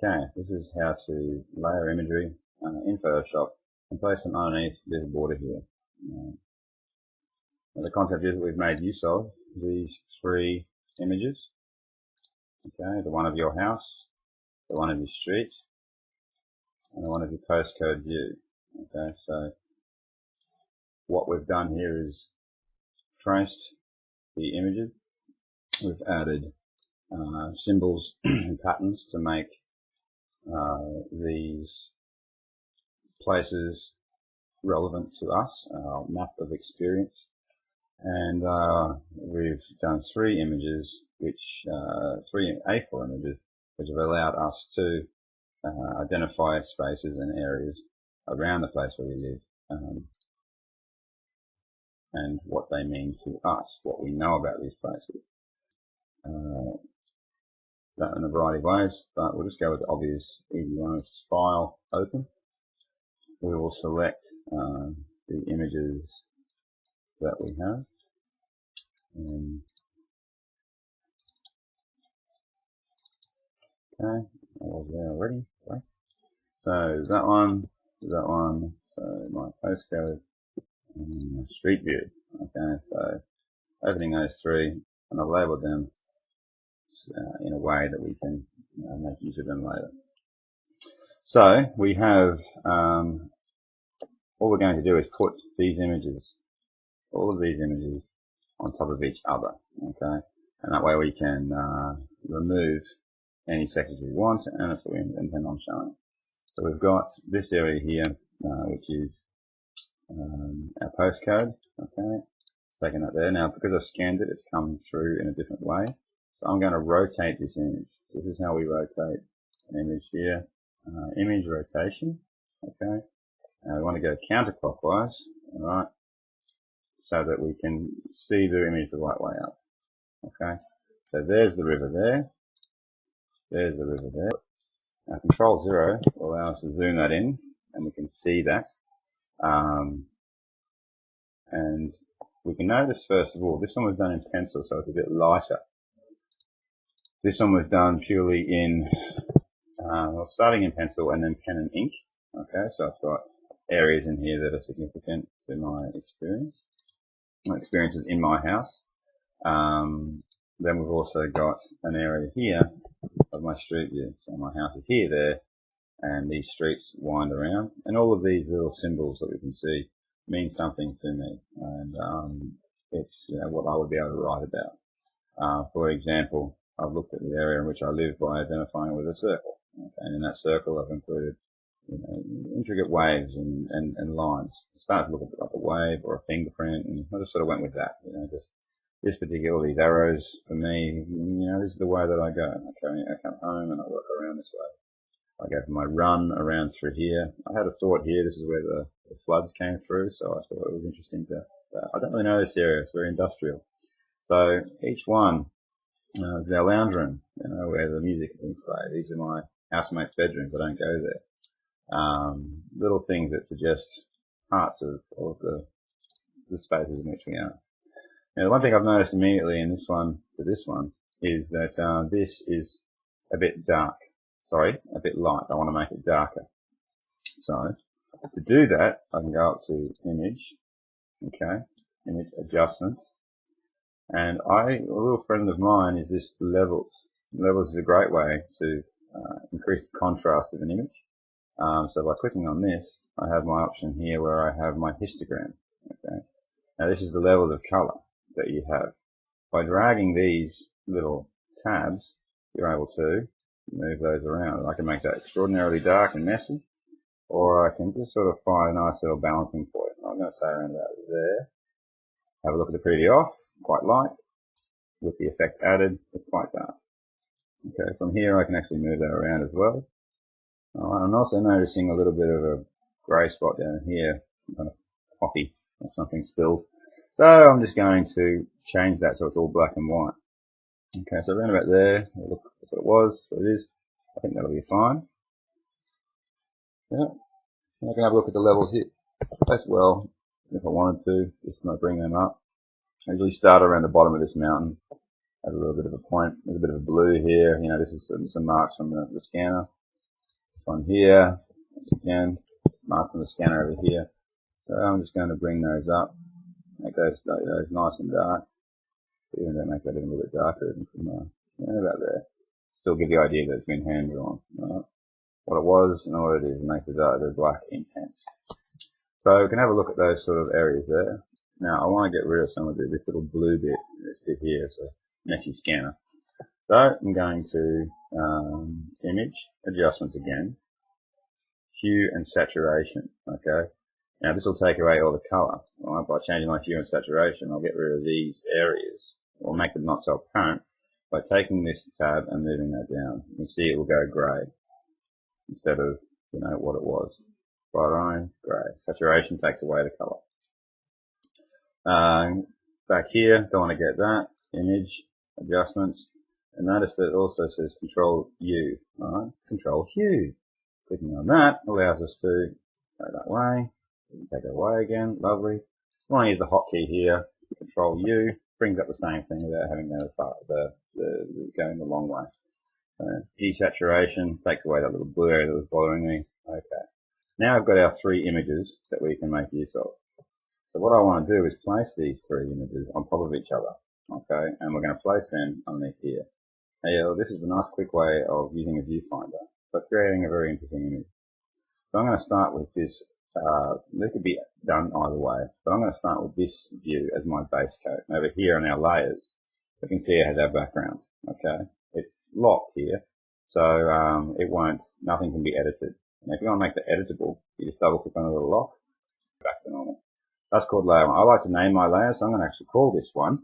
Okay, this is how to layer imagery in Photoshop and place them underneath this border here. The concept is that we've made use of these three images. Okay, the one of your house, the one of your street, and the one of your postcode view. Okay, so what we've done here is traced the images. We've added symbols and patterns to make these places relevant to us, our map of experience. And we've done three images, three A4 images, which have allowed us to identify spaces and areas around the place where we live, and what they mean to us, what we know about these places. That in a variety of ways, but we'll just go with the obvious easy one, which is File, Open. We will select the images that we have. Okay, I was there already. Right. So that one, so my postcode, and my street view. Okay, so opening those three, and I've labeled them in a way that we can make use of them later. So we have, all we're going to do is put these images, all of these images, on top of each other. Okay, and that way we can remove any sections we want, and that's what we intend on showing. So we've got this area here, which is our postcode. Okay, taking that there. Now, because I've scanned it, it's come through in a different way. So I'm going to rotate this image. This is how we rotate an image here. Image rotation. Okay. We want to go counterclockwise. All right. So that we can see the image the right way up. Okay. So there's the river there. There's the river there. Control 0 will allow us to zoom that in, and we can see that. And we can notice, first of all, this one was done in pencil, so it's a bit lighter. This one was done purely in, starting in pencil and then pen and ink. Okay, so I've got areas in here that are significant to my experiences in my house. Then we've also got an area here of my street view. So my house is here, there, and these streets wind around. And all of these little symbols that we can see mean something to me. And it's what I would be able to write about. For example, I've looked at the area in which I live by identifying with a circle. Okay, and in that circle I've included intricate waves and lines. I started to look at like a wave or a fingerprint, and I just sort of went with that. Just this particular, these arrows for me, this is the way that I go. I come home and I work around this way. I go for my run around through here. I had a thought here, this is where the floods came through, so I thought it was interesting to, I don't really know this area, it's very industrial. So each one is our lounge room, where the music is played. These are my housemates' bedrooms, I don't go there. Little things that suggest parts of all of the spaces in which we are. Now, the one thing I've noticed immediately in this one to this one is that this is a bit dark. Sorry, a bit light. I want to make it darker. So, to do that, I can go up to Image, okay, Image Adjustments, and a little friend of mine is this Levels. Levels is a great way to increase the contrast of an image. So by clicking on this, I have my option here where I have my histogram. Okay. Now this is the levels of color that you have. By dragging these little tabs, you're able to move those around. I can make that extraordinarily dark and messy, or I can just sort of find a nice little balancing point. I'm going to say around about there. Have a look at the pretty off, quite light. With the effect added, it's quite dark. Okay, from here I can actually move that around as well. I'm also noticing a little bit of a grey spot down here, kind of coffee or something spilled. So I'm just going to change that so it's all black and white. Okay, so around about there, look, that's what it was, so it is. I think that'll be fine. Yeah, I can have a look at the levels here as well, if I wanted to, just to bring them up. I usually start around the bottom of this mountain at a little bit of a point. There's a bit of a blue here, this is some marks from the scanner. This one here, once again, marks on the scanner over here. So I'm just going to bring those up, make those nice and dark. Even though make that a little bit darker from about there. Still give the idea that it's been hand drawn. Right? What it was and what it is, it makes the black intense. So we can have a look at those sort of areas there. Now I want to get rid of some of this little blue bit, this bit here, it's a messy scanner. So I'm going to image, adjustments again, hue and saturation, okay. Now this will take away all the colour. Right? By changing my hue and saturation, I'll get rid of these areas, or make them not so apparent, by taking this tab and moving that down. You can see it will go grey, instead of, what it was. Bright orange, grey. Saturation takes away the colour. Back here, don't want to get that. Image, adjustments, and notice that it also says Control U, right? Control Hue. Clicking on that allows us to go that way. We can take it away again, lovely. We want to use the hotkey here, Control U, brings up the same thing without having the going the long way. Desaturation takes away that little blue area that was bothering me. Okay. Now I've got our 3 images that we can make use of. So what I want to do is place these 3 images on top of each other. Okay, and we're going to place them underneath here. Now, this is a nice quick way of using a viewfinder, but creating a very interesting image. So I'm going to start with this. This could be done either way, but I'm going to start with this view as my base coat. And over here on our layers, we can see it has our background. Okay, it's locked here, so nothing can be edited. And if you want to make that editable, you just double click on the little lock, back to normal. That's called layer 1. I like to name my layers, so I'm going to actually call this one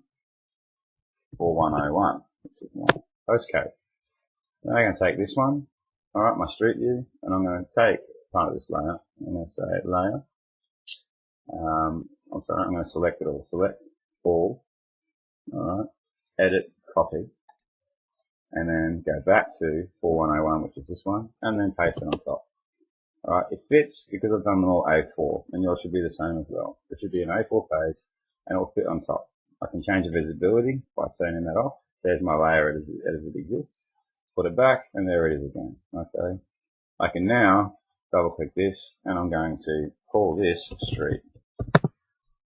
4101, which is my postcode. Now I'm going to take this one, alright, my street view, and I'm going to take part of this layer. I'm going to say layer. I'm going to select it all. Select all. Alright. Edit, copy. And then go back to 4101, which is this one, and then paste it on top. Alright, it fits because I've done them all A4, and yours should be the same as well. It should be an A4 page, and it will fit on top. I can change the visibility by turning that off. There's my layer as it exists. Put it back, and there it is again. Okay. I can now double click this, and I'm going to call this street.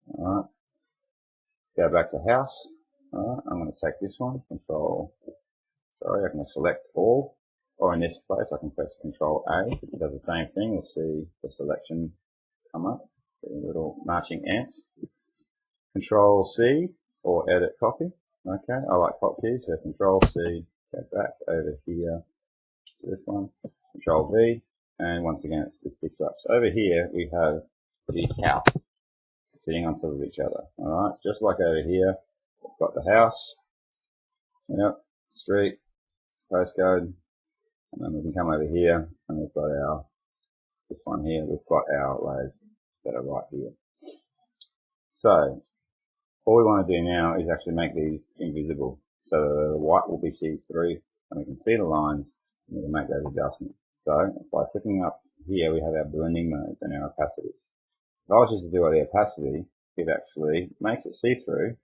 Alright. Go back to house. Alright. I'm going to take this one. I can select all, or in this place I can press Control A. It does the same thing. You'll see the selection come up. Little marching ants. Control C or edit copy. Okay, I like hotkeys, so Control C, go back over here to this one, Control V, and once again it sticks up. So over here we have the house sitting on top of each other. Alright, just like over here, we've got the house, street, postcode, and then we can come over here and we've got this one here, we've got our layers that are right here. So all we want to do now is actually make these invisible. So the white will be see-through and we can see the lines and we can make those adjustments. So by clicking up here we have our blending modes and our opacities. If I was just to do the opacity, it actually makes it see-through,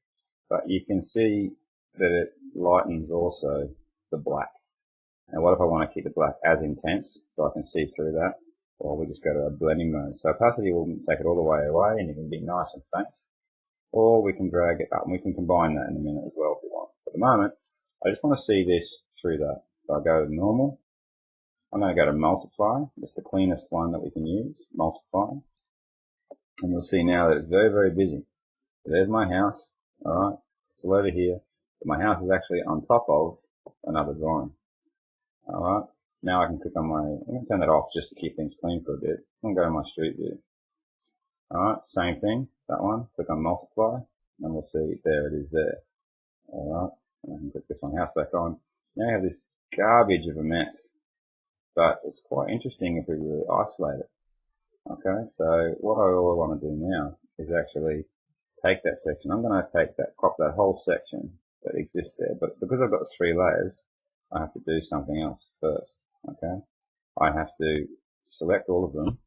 but you can see that it lightens also the black. And what if I want to keep the black as intense so I can see through that? Well, we just go to a blending mode. So opacity will take it all the way away and you can be nice and faint. Or we can drag it up and we can combine that in a minute as well if we want. For the moment, I just want to see this through that. So I go to normal. I'm going to go to multiply. That's the cleanest one that we can use. Multiply. And you'll see now that it's very, very busy. So there's my house. Alright. Still over here. But my house is actually on top of another drawing. Alright. Now I can click on I'm going to turn that off just to keep things clean for a bit. I'm going to go to my street view. Alright, same thing, that one. Click on multiply, and we'll see there it is there. Alright, and I can click this one, house back on. Now you have this garbage of a mess. But it's quite interesting if we really isolate it. Okay, so what I really want to do now is actually take that section. I'm going to crop that whole section that exists there. But because I've got 3 layers, I have to do something else first. Okay, I have to select all of them.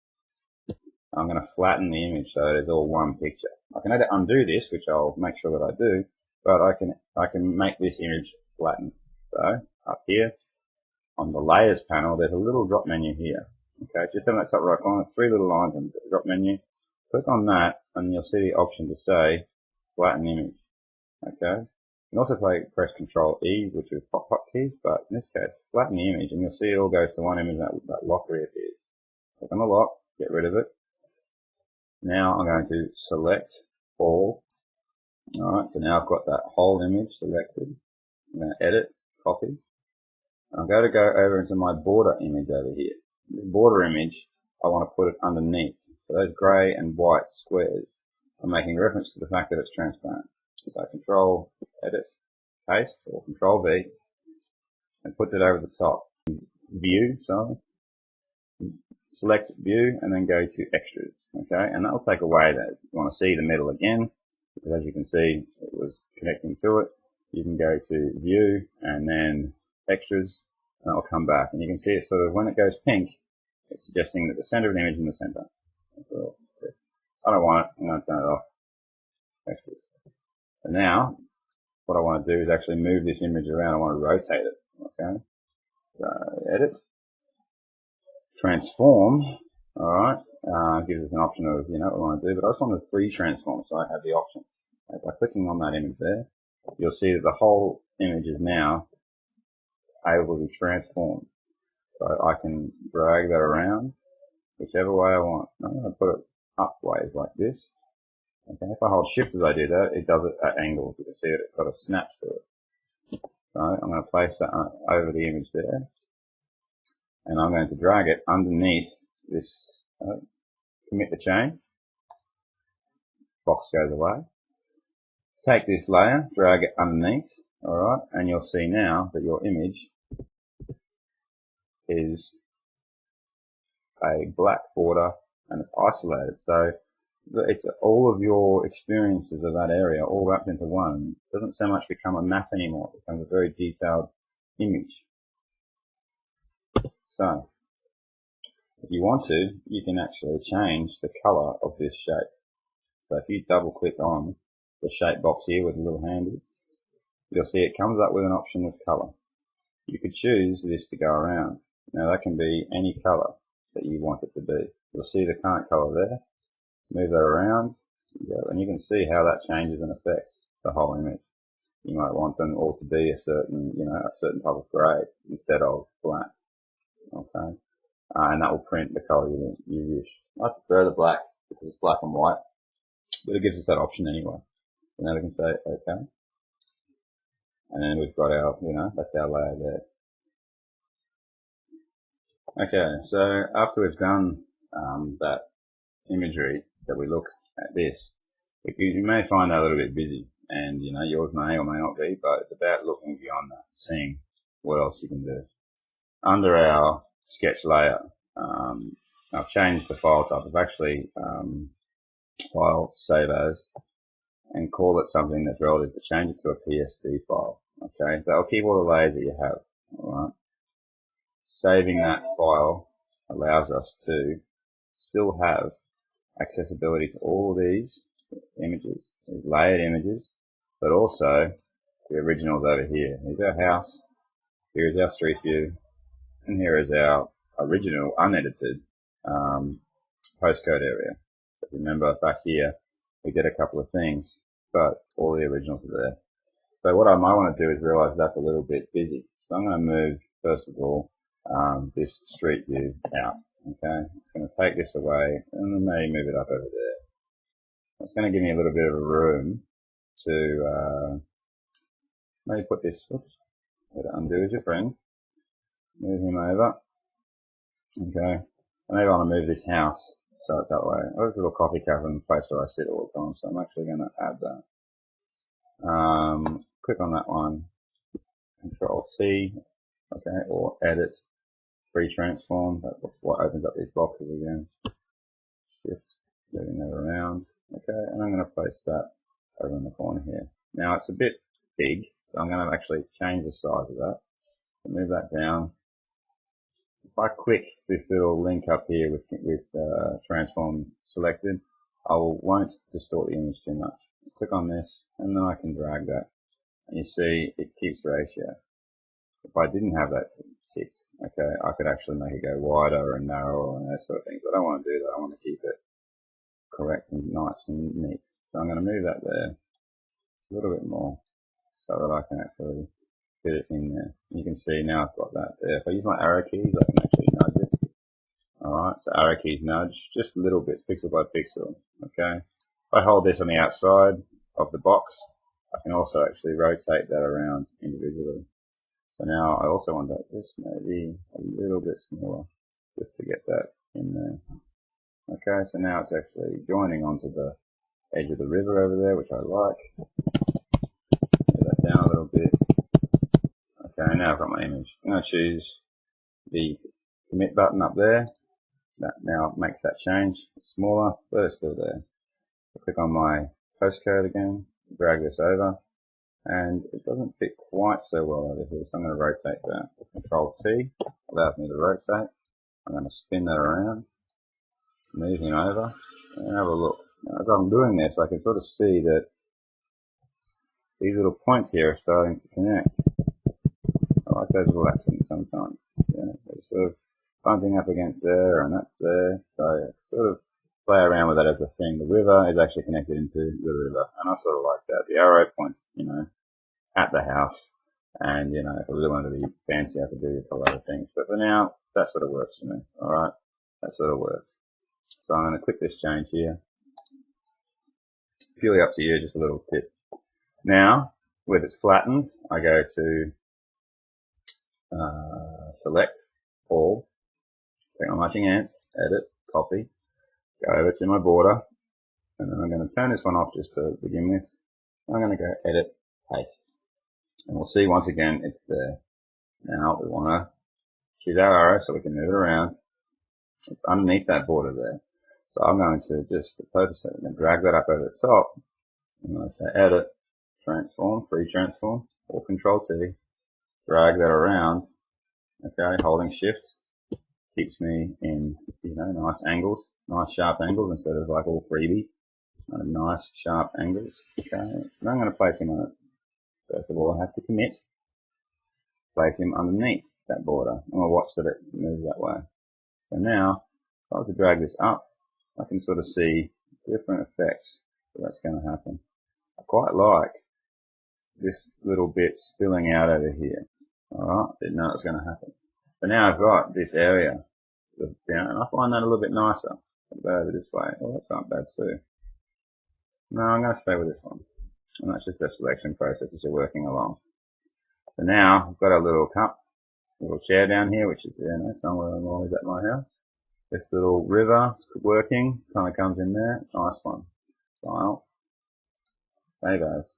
I'm going to flatten the image so it is all one picture. I can either undo this, which I'll make sure that I do, but I can make this image flattened. So up here, on the layers panel, there's a little drop menu here. Okay, just in that top right corner, 3 little lines on the drop menu. Click on that and you'll see the option to say flatten image. Okay, you can also press Control E, which is hotkeys, but in this case, flatten the image and you'll see it all goes to one image and that lock reappears. Click on the lock, get rid of it. Now I'm going to select all. Alright, so now I've got that whole image selected. I'm going to edit, copy. I'm going to go over into my border image over here. This border image, I want to put it underneath. So those grey and white squares are making reference to the fact that it's transparent. So Control Edit, Paste, or Control V, and puts it over the top. View, select View, and then go to Extras. Okay, and that will take away those. If you want to see the middle again, because as you can see, it was connecting to it. You can go to View and then Extras, and it'll come back. And you can see it sort of, when it goes pink, it's suggesting that the center of the image is in the center. So I don't want it. I'm going to turn it off. Extras. And now, what I want to do is actually move this image around. I want to rotate it. Okay. So Edit, Transform. All right, gives us an option of, what I want to do, but I just want to free transform, so I have the options. Okay, by clicking on that image there, you'll see that the whole image is now able to be transformed. So I can drag that around whichever way I want. I'm going to put it up ways like this. Okay, if I hold Shift as I do that, it does it at angles. You can see it, it's got a snap to it. So I'm going to place that over the image there, and I'm going to drag it underneath this, commit the change, box goes away. Take this layer, drag it underneath, alright, and you'll see now that your image is a black border and it's isolated. So it's all of your experiences of that area all wrapped into one. It doesn't so much become a map anymore, it becomes a very detailed image. So if you want to, you can actually change the color of this shape. So if you double click on the shape box here where the little hand is, you'll see it comes up with an option of color. You could choose this to go around. Now that can be any color that you want it to be. You'll see the current color there. Move that around, and you can see how that changes and affects the whole image. You might want them all to be a certain, a certain type of gray instead of black. Okay. And that will print the color you wish. I prefer the black because it's black and white, but it gives us that option anyway. So now we can say OK, and then we've got our, that's our layer there. Okay, so after we've done that imagery that we look at this, you may find that a little bit busy, and yours may or may not be, but it's about looking beyond that, seeing what else you can do. Under our sketch layer, I've changed the file type. I've actually file save as and call it something that's relative, but change it to a PSD file. Okay, that'll keep all the layers that you have. Alright. Saving that file allows us to still have accessibility to all of these images, these layered images, but also the originals over here. Here's our house, here is our street view, and here is our original unedited postcode area. So remember back here we did a couple of things, but all the originals are there. So what I might want to do is realize that's a little bit busy. So I'm going to move, first of all, this street view out. Okay, it's going to take this away and then maybe move it up over there. It's going to give me a little bit of a room to maybe put this, oops, undo as your friend, move him over. Okay, maybe I want to move this house so it's that way. There's a little coffee cup in the place where I sit all the time, so I'm actually going to add that. Click on that one, Control T, okay, or Edit, Free Transform. That's what opens up these boxes again. Shift, moving that around. Okay, and I'm going to place that over in the corner here. Now it's a bit big, so I'm going to actually change the size of that. So move that down. If I click this little link up here with transform selected, I won't distort the image too much. Click on this, and then I can drag that, and you see it keeps ratio. if I didn't have that ticked, okay, I could actually make it go wider and narrower and those sort of things. But I don't want to do that. I want to keep it correct and nice and neat. So I'm going to move that there a little bit more so that I can actually fit it in there. You can see now I've got that there. If I use my arrow keys, I can actually nudge it. Alright, so arrow keys nudge, just little bits, pixel by pixel. Okay. If I hold this on the outside of the box, I can also actually rotate that around individually. So now I also want that just maybe a little bit smaller, just to get that in there. Okay, so now it's actually joining onto the edge of the river over there, which I like. Move that down a little bit. Okay, now I've got my image. I'm going to choose the commit button up there. That now makes that change. It's smaller, but it's still there. I'll click on my postcode again, drag this over, and it doesn't fit quite so well over here, so I'm going to rotate that. Control T allows me to rotate. I'm going to spin that around, move him over, and have a look. Now, as I'm doing this, I can sort of see that these little points here are starting to connect. I like those little accidents sometimes. Yeah, they're sort of bumping up against there, and that's there. So sort of play around with that as a thing. The river is actually connected into the river, and I sort of like that. The arrow points, at the house, and if I really wanted to be fancy, I could do a lot of things. But for now, that sort of works for me. All right, that sort of works. So I'm going to click this change here. Purely up to you, just a little tip. Now, with it flattened, I go to select all, click on matching ants, edit, copy, go over to my border, and then I'm going to turn this one off just to begin with. I'm going to go edit, paste, and we'll see once again it's there. Now we want to choose our arrow so we can move it around. It's underneath that border there. So I'm going to just, for the purpose of it, I'm going to drag that up over the top. I'm going to say edit, transform, free transform, or control T, drag that around, okay, holding shift, keeps me in, nice angles, nice sharp angles instead of like all freebie, nice sharp angles, okay. Now I'm going to place him on it. First of all, I have to commit, place him underneath that border. I'm going to watch that it moves that way. So now, if I were to drag this up, I can sort of see different effects that's going to happen. I quite like this little bit spilling out over here. Alright, didn't know it was going to happen. But now I've got this area down, and I find that a little bit nicer. I'll go over this way. Oh, that's not bad too. No, I'm going to stay with this one. And that's just a selection process as you're working along. So now I've got a little cup, little chair down here, which is somewhere I'm always at my house. This little river working kind of comes in there. Nice one. File. Save as.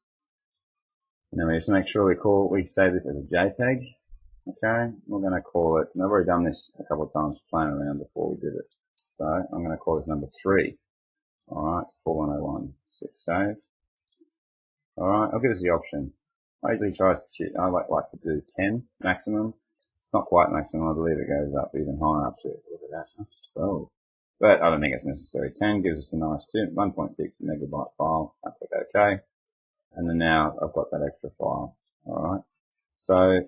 And then we just make sure we save this as a JPEG. Okay, we're going to call it, and I've already done this a couple of times playing around before we did it. So I'm going to call this number 3. Alright, 4101. 6 save. Alright, I'll give us the option. I usually I like to do 10 maximum. It's not quite maximum, I believe it goes up even higher up to, look at that, that's 12. But I don't think it's necessary. 10 gives us a nice 1.6 megabyte file. I click OK. And then now I've got that extra file. Alright. So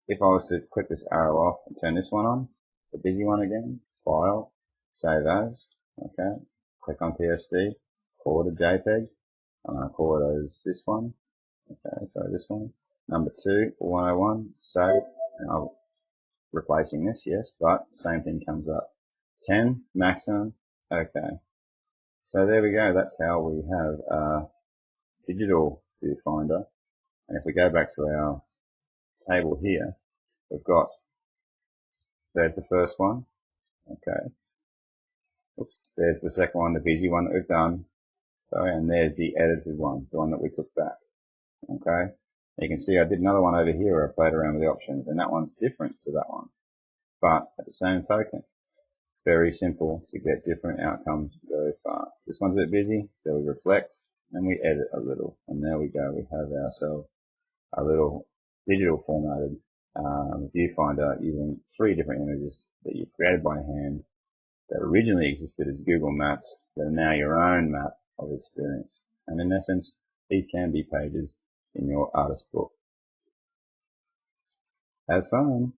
if I was to click this arrow off and turn this one on, the busy one again, file, save as, okay, click on PSD, call it a JPEG, and I'll call it as this one, okay, so this one, number 2 for 101, save, and I'll replacing this, yes, but same thing comes up, 10 maximum, okay, so there we go, that's how we have a digital viewfinder, and if we go back to our table here, we've got, there's the first one, okay, oops, there's the second one, the busy one that we've done, sorry, and there's the edited one, the one that we took back, okay. You can see I did another one over here where I played around with the options, and that one's different to that one, but at the same token, very simple to get different outcomes very fast. This one's a bit busy, so we reflect and we edit a little, and there we go, we have ourselves a little digital formatted viewfinder using 3 different images that you created by hand that originally existed as Google Maps that are now your own map of experience. And in essence, these can be pages in your artist book. Have fun.